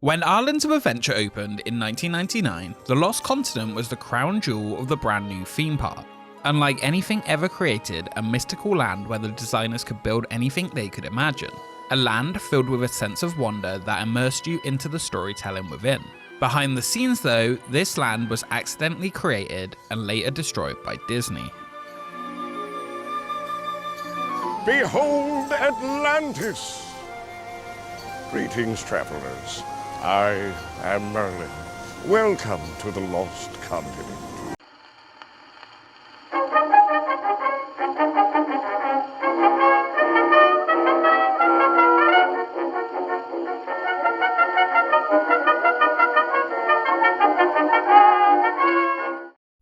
When Islands of Adventure opened in 1999, the Lost Continent was the crown jewel of the brand new theme park. Unlike anything ever created, a mystical land where the designers could build anything they could imagine. A land filled with a sense of wonder that immersed you into the storytelling within. Behind the scenes though, this land was accidentally created and later destroyed by Disney. Behold Atlantis! Greetings, travelers. I am Merlin. Welcome to the Lost Continent.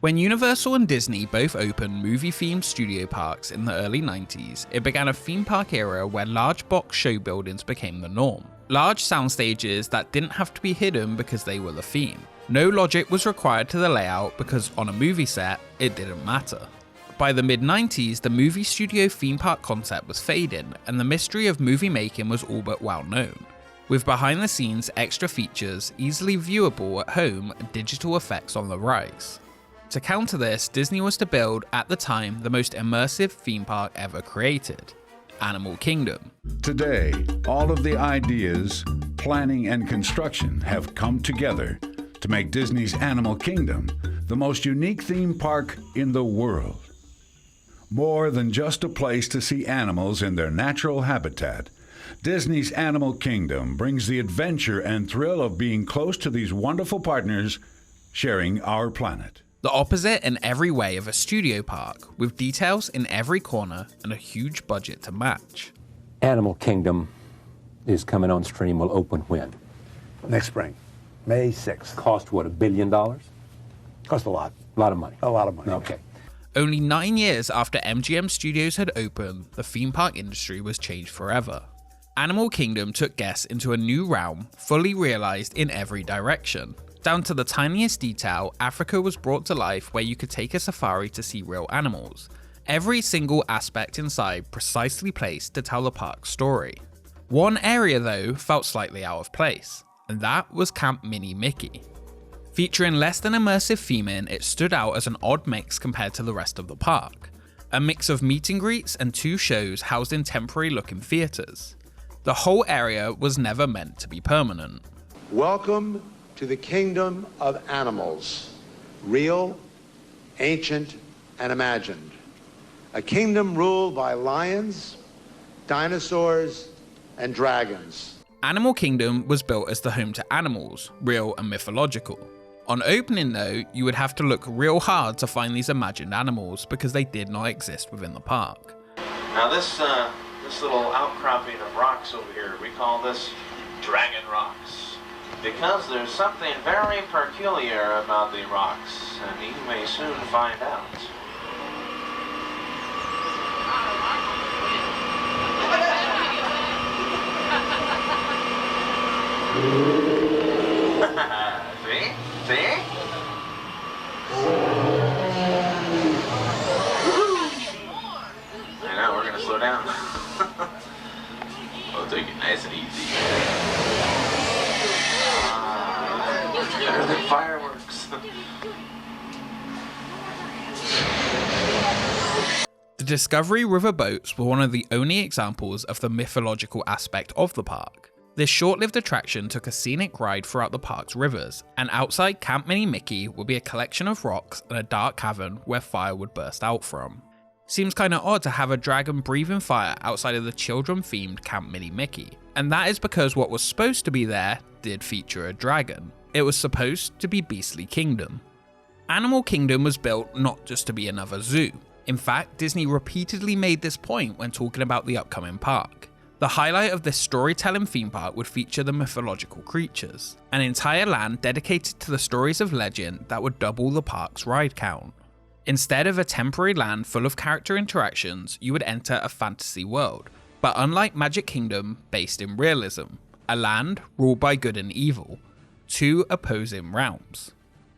When Universal and Disney both opened movie-themed studio parks in the early 90s, it began a theme park era where large box show buildings became the norm. Large sound stages that didn't have to be hidden because they were the theme. No logic was required to the layout because on a movie set, it didn't matter. By the mid-90s, the movie studio theme park concept was fading and the mystery of movie making was all but well known. With behind the scenes extra features, easily viewable at home, and digital effects on the rise. To counter this, Disney was to build, at the time, the most immersive theme park ever created, Animal Kingdom. Today, all of the ideas, planning, and construction have come together to make Disney's Animal Kingdom the most unique theme park in the world. More than just a place to see animals in their natural habitat, Disney's Animal Kingdom brings the adventure and thrill of being close to these wonderful partners sharing our planet. The opposite in every way of a studio park, with details in every corner and a huge budget to match. Animal Kingdom is coming on stream, will open when? Next spring, May 6th. Cost what, $1 billion? Cost a lot. A lot of money. A lot of money. Okay. Only 9 years after MGM Studios had opened, the theme park industry was changed forever. Animal Kingdom took guests into a new realm, fully realized in every direction. Down to the tiniest detail, Africa was brought to life where you could take a safari to see real animals. Every single aspect inside precisely placed to tell the park's story. One area though felt slightly out of place, and that was Camp Mini Mickey. Featuring less than immersive theming, it stood out as an odd mix compared to the rest of the park. A mix of meet and greets and 2 shows housed in temporary looking theatres. The whole area was never meant to be permanent. Welcome to the kingdom of animals, real, ancient, and imagined. A kingdom ruled by lions, dinosaurs, and dragons. Animal Kingdom was built as the home to animals, real and mythological. On opening though, you would have to look real hard to find these imagined animals because they did not exist within the park. Now this little outcropping of rocks over here, we call this Dragon Rocks. Because there's something very peculiar about the rocks, and you may soon find out. See? See? I know, we're gonna slow down. We'll take it nice and easy. Better than fireworks. The Discovery River boats were one of the only examples of the mythological aspect of the park. This short-lived attraction took a scenic ride throughout the park's rivers, and outside Camp Mini Mickey would be a collection of rocks and a dark cavern where fire would burst out from. Seems kinda odd to have a dragon breathing fire outside of the children-themed Camp Mini Mickey, and that is because what was supposed to be there did feature a dragon. It was supposed to be Beastly Kingdom. Animal Kingdom was built not just to be another zoo. In fact, Disney repeatedly made this point when talking about the upcoming park. The highlight of this storytelling theme park would feature the mythological creatures, an entire land dedicated to the stories of legend that would double the park's ride count. Instead of a temporary land full of character interactions, you would enter a fantasy world, but unlike Magic Kingdom, based in realism, a land ruled by good and evil. 2 opposing realms.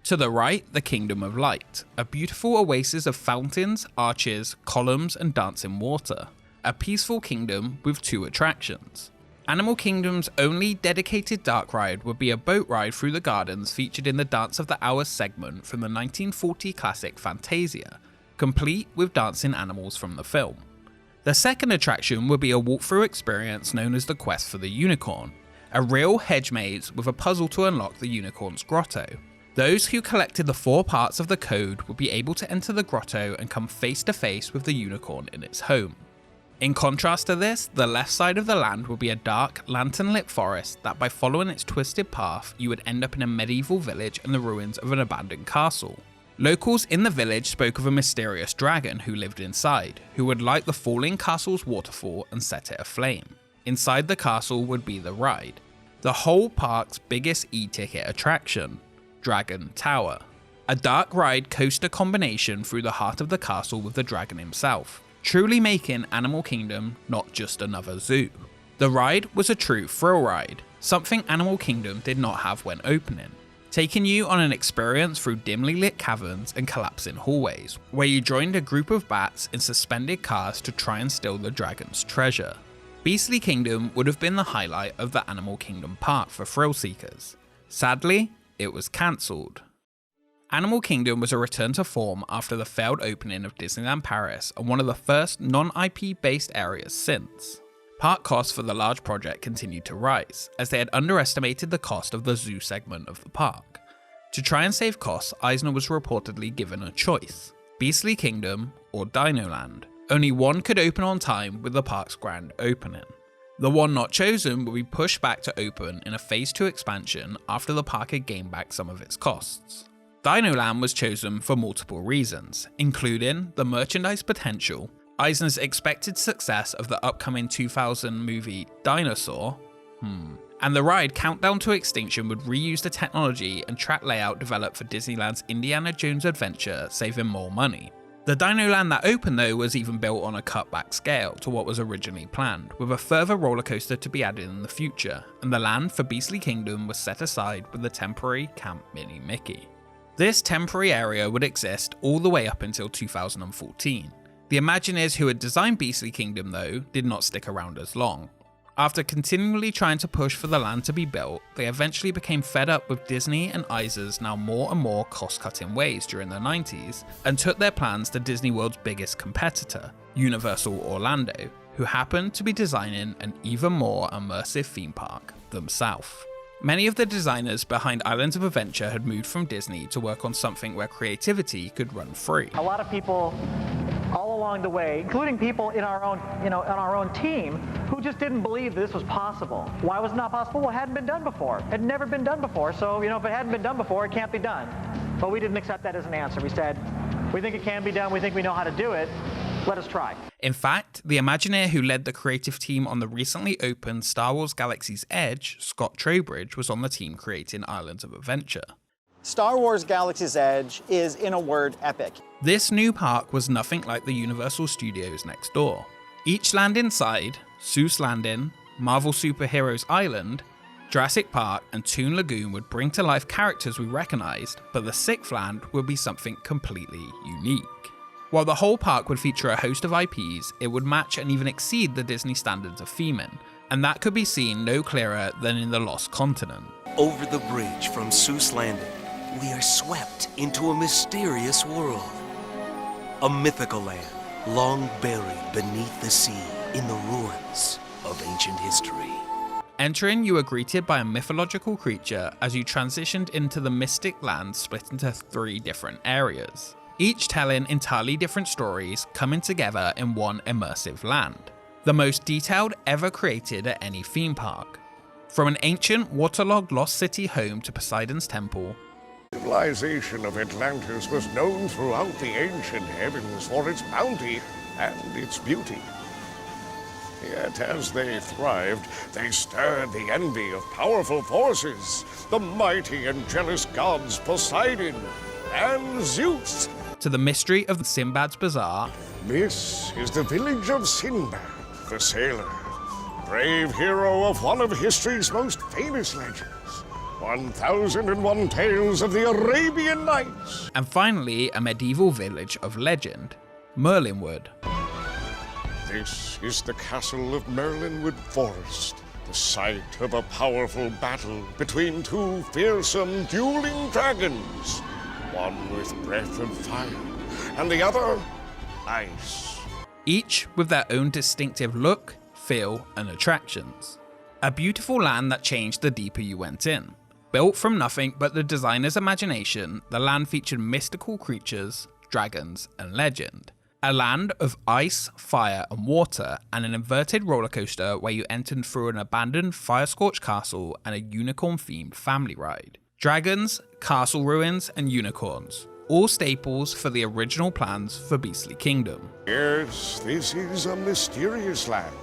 To the right, the Kingdom of Light, a beautiful oasis of fountains, arches, columns, and dancing water. A peaceful kingdom with 2 attractions. Animal Kingdom's only dedicated dark ride would be a boat ride through the gardens featured in the Dance of the Hours segment from the 1940 classic Fantasia, complete with dancing animals from the film. The second attraction would be a walkthrough experience known as the Quest for the Unicorn, a real hedge maze with a puzzle to unlock the unicorn's grotto. Those who collected the 4 parts of the code would be able to enter the grotto and come face to face with the unicorn in its home. In contrast to this, the left side of the land would be a dark, lantern-lit forest that by following its twisted path, you would end up in a medieval village and the ruins of an abandoned castle. Locals in the village spoke of a mysterious dragon who lived inside, who would light the falling castle's waterfall and set it aflame. Inside the castle would be the ride, the whole park's biggest e-ticket attraction, Dragon Tower. A dark ride coaster combination through the heart of the castle with the dragon himself, truly making Animal Kingdom not just another zoo. The ride was a true thrill ride, something Animal Kingdom did not have when opening, taking you on an experience through dimly lit caverns and collapsing hallways, where you joined a group of bats in suspended cars to try and steal the dragon's treasure. Beastly Kingdom would have been the highlight of the Animal Kingdom park for thrill seekers. Sadly, it was cancelled. Animal Kingdom was a return to form after the failed opening of Disneyland Paris and one of the first non-IP based areas since. Park costs for the large project continued to rise, as they had underestimated the cost of the zoo segment of the park. To try and save costs, Eisner was reportedly given a choice: Beastly Kingdom or Dinoland. Only one could open on time with the park's grand opening. The one not chosen would be pushed back to open in a Phase 2 expansion after the park had gained back some of its costs. Dinoland was chosen for multiple reasons, including the merchandise potential, Eisner's expected success of the upcoming 2000 movie Dinosaur, and the ride Countdown to Extinction would reuse the technology and track layout developed for Disneyland's Indiana Jones adventure, saving more money. The Dinoland that opened though was even built on a cut-back scale to what was originally planned, with a further roller coaster to be added in the future, and the land for Beastly Kingdom was set aside with the temporary Camp Mini Mickey. This temporary area would exist all the way up until 2014. The Imagineers who had designed Beastly Kingdom though did not stick around as long. After continually trying to push for the land to be built, they eventually became fed up with Disney and Eisner's now more and more cost-cutting ways during the 90s and took their plans to Disney World's biggest competitor, Universal Orlando, who happened to be designing an even more immersive theme park themselves. Many of the designers behind Islands of Adventure had moved from Disney to work on something where creativity could run free. A lot of people all along the way, including people in our own, on our own team, who just didn't believe this was possible. Why was it not possible? Well, it hadn't been done before. It had never been done before, so, if it hadn't been done before, it can't be done. But we didn't accept that as an answer. We said, we think it can be done, we think we know how to do it, let us try. In fact, the Imagineer who led the creative team on the recently opened Star Wars Galaxy's Edge, Scott Trowbridge, was on the team creating Islands of Adventure. Star Wars Galaxy's Edge is, in a word, epic. This new park was nothing like the Universal Studios next door. Each land inside, Seuss Landing, Marvel Superheroes Island, Jurassic Park and Toon Lagoon would bring to life characters we recognised, but the sixth land would be something completely unique. While the whole park would feature a host of IPs, it would match and even exceed the Disney standards of theming, and that could be seen no clearer than in the Lost Continent. Over the bridge from Seuss Landing, we are swept into a mysterious world. A mythical land, long buried beneath the sea in the ruins of ancient history. Entering, you were greeted by a mythological creature as you transitioned into the mystic land split into 3 different areas, each telling entirely different stories coming together in one immersive land, the most detailed ever created at any theme park. From an ancient waterlogged lost city home to Poseidon's temple, the civilization of Atlantis was known throughout the ancient heavens for its bounty and its beauty. Yet as they thrived, they stirred the envy of powerful forces, the mighty and jealous gods Poseidon and Zeus. To the mystery of Sinbad's Bazaar. This is the village of Sinbad, the sailor, brave hero of one of history's most famous legends, 1001 Tales of the Arabian Nights. And finally, a medieval village of legend, Merlinwood. This is the castle of Merlinwood Forest, the sight of a powerful battle between two fearsome dueling dragons, one with breath and fire, and the other ice. Each with their own distinctive look, feel, and attractions. A beautiful land that changed the deeper you went in. Built from nothing but the designer's imagination, the land featured mystical creatures, dragons, and legend. A land of ice, fire, and water, and an inverted roller coaster where you entered through an abandoned fire-scorched castle and a unicorn-themed family ride. Dragons, castle ruins, and unicorns. All staples for the original plans for Beastly Kingdom. Yes, this is a mysterious land,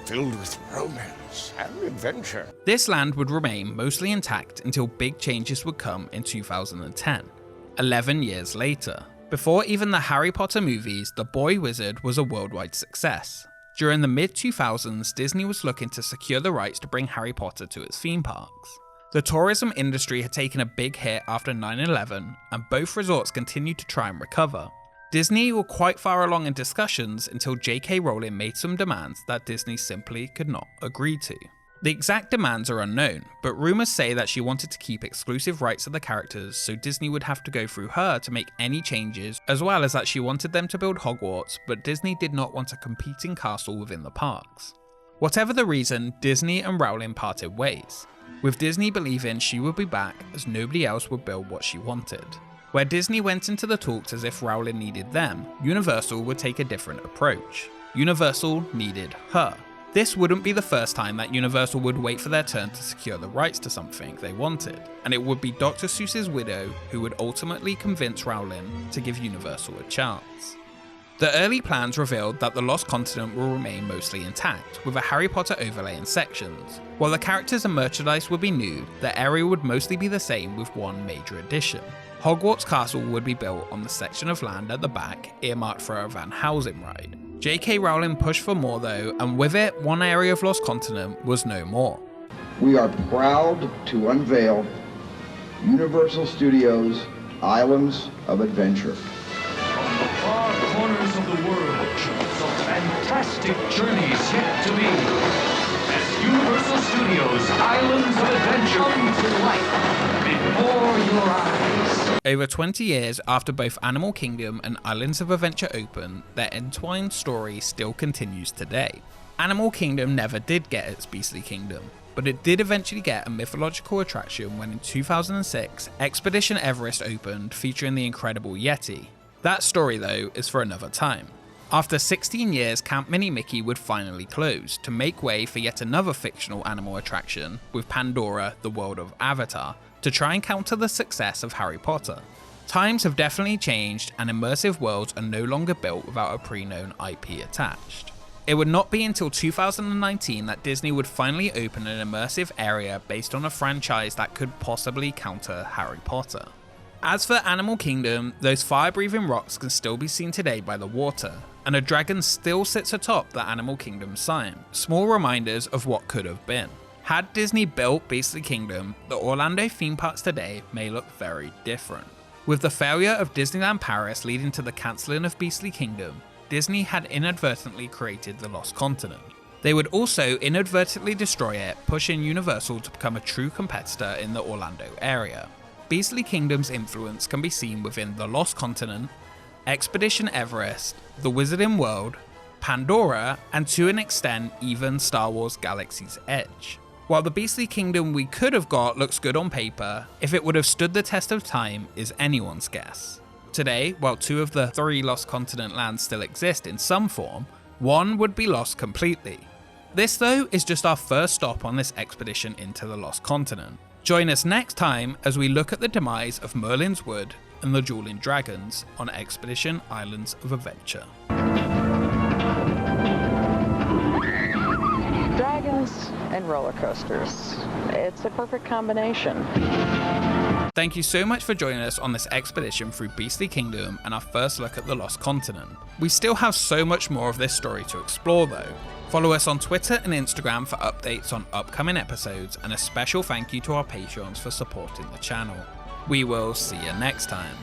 filled with romance and adventure. This land would remain mostly intact until big changes would come in 2010, 11 years later. Before even the Harry Potter movies, The Boy Wizard was a worldwide success. During the mid-2000s, Disney was looking to secure the rights to bring Harry Potter to its theme parks. The tourism industry had taken a big hit after 9/11, and both resorts continued to try and recover. Disney were quite far along in discussions until J.K. Rowling made some demands that Disney simply could not agree to. The exact demands are unknown, but rumours say that she wanted to keep exclusive rights to the characters, so Disney would have to go through her to make any changes, as well as that she wanted them to build Hogwarts, but Disney did not want a competing castle within the parks. Whatever the reason, Disney and Rowling parted ways, with Disney believing she would be back as nobody else would build what she wanted. Where Disney went into the talks as if Rowling needed them, Universal would take a different approach. Universal needed her. This wouldn't be the first time that Universal would wait for their turn to secure the rights to something they wanted, and it would be Dr. Seuss's widow who would ultimately convince Rowling to give Universal a chance. The early plans revealed that the Lost Continent will remain mostly intact, with a Harry Potter overlay in sections. While the characters and merchandise would be new, the area would mostly be the same with one major addition. Hogwarts Castle would be built on the section of land at the back earmarked for a Van Helsing ride. J.K. Rowling pushed for more though, and with it, one area of Lost Continent was no more. We are proud to unveil Universal Studios Islands of Adventure. From the far corners of the world, some fantastic journeys yet to be. As Universal Studios Islands of Adventure come to life before your eyes. Over 20 years after both Animal Kingdom and Islands of Adventure opened, their entwined story still continues today. Animal Kingdom never did get its Beastly Kingdom, but it did eventually get a mythological attraction when in 2006, Expedition Everest opened featuring the incredible Yeti. That story though is for another time. After 16 years, Camp Mini Mickey would finally close, to make way for yet another fictional animal attraction with Pandora, the world of Avatar, to try and counter the success of Harry Potter. Times have definitely changed, and immersive worlds are no longer built without a pre-known IP attached. It would not be until 2019 that Disney would finally open an immersive area based on a franchise that could possibly counter Harry Potter. As for Animal Kingdom, those fire-breathing rocks can still be seen today by the water, and a dragon still sits atop the Animal Kingdom sign, small reminders of what could have been. Had Disney built Beastly Kingdom, the Orlando theme parks today may look very different. With the failure of Disneyland Paris leading to the cancelling of Beastly Kingdom, Disney had inadvertently created the Lost Continent. They would also inadvertently destroy it, pushing Universal to become a true competitor in the Orlando area. Beastly Kingdom's influence can be seen within the Lost Continent, Expedition Everest, the Wizarding World, Pandora, and to an extent even Star Wars Galaxies Edge. While the Beastly Kingdom we could have got looks good on paper, if it would have stood the test of time is anyone's guess. Today, while 2 of the 3 Lost Continent lands still exist in some form, one would be lost completely. This though is just our first stop on this expedition into the Lost Continent. Join us next time as we look at the demise of Merlin's Wood and the Dueling Dragons on Expedition Islands of Adventure. Dragons and roller coasters. It's a perfect combination. Thank you so much for joining us on this expedition through Beastly Kingdom and our first look at the Lost Continent. We still have so much more of this story to explore though. Follow us on Twitter and Instagram for updates on upcoming episodes, and a special thank you to our Patreons for supporting the channel. We will see you next time.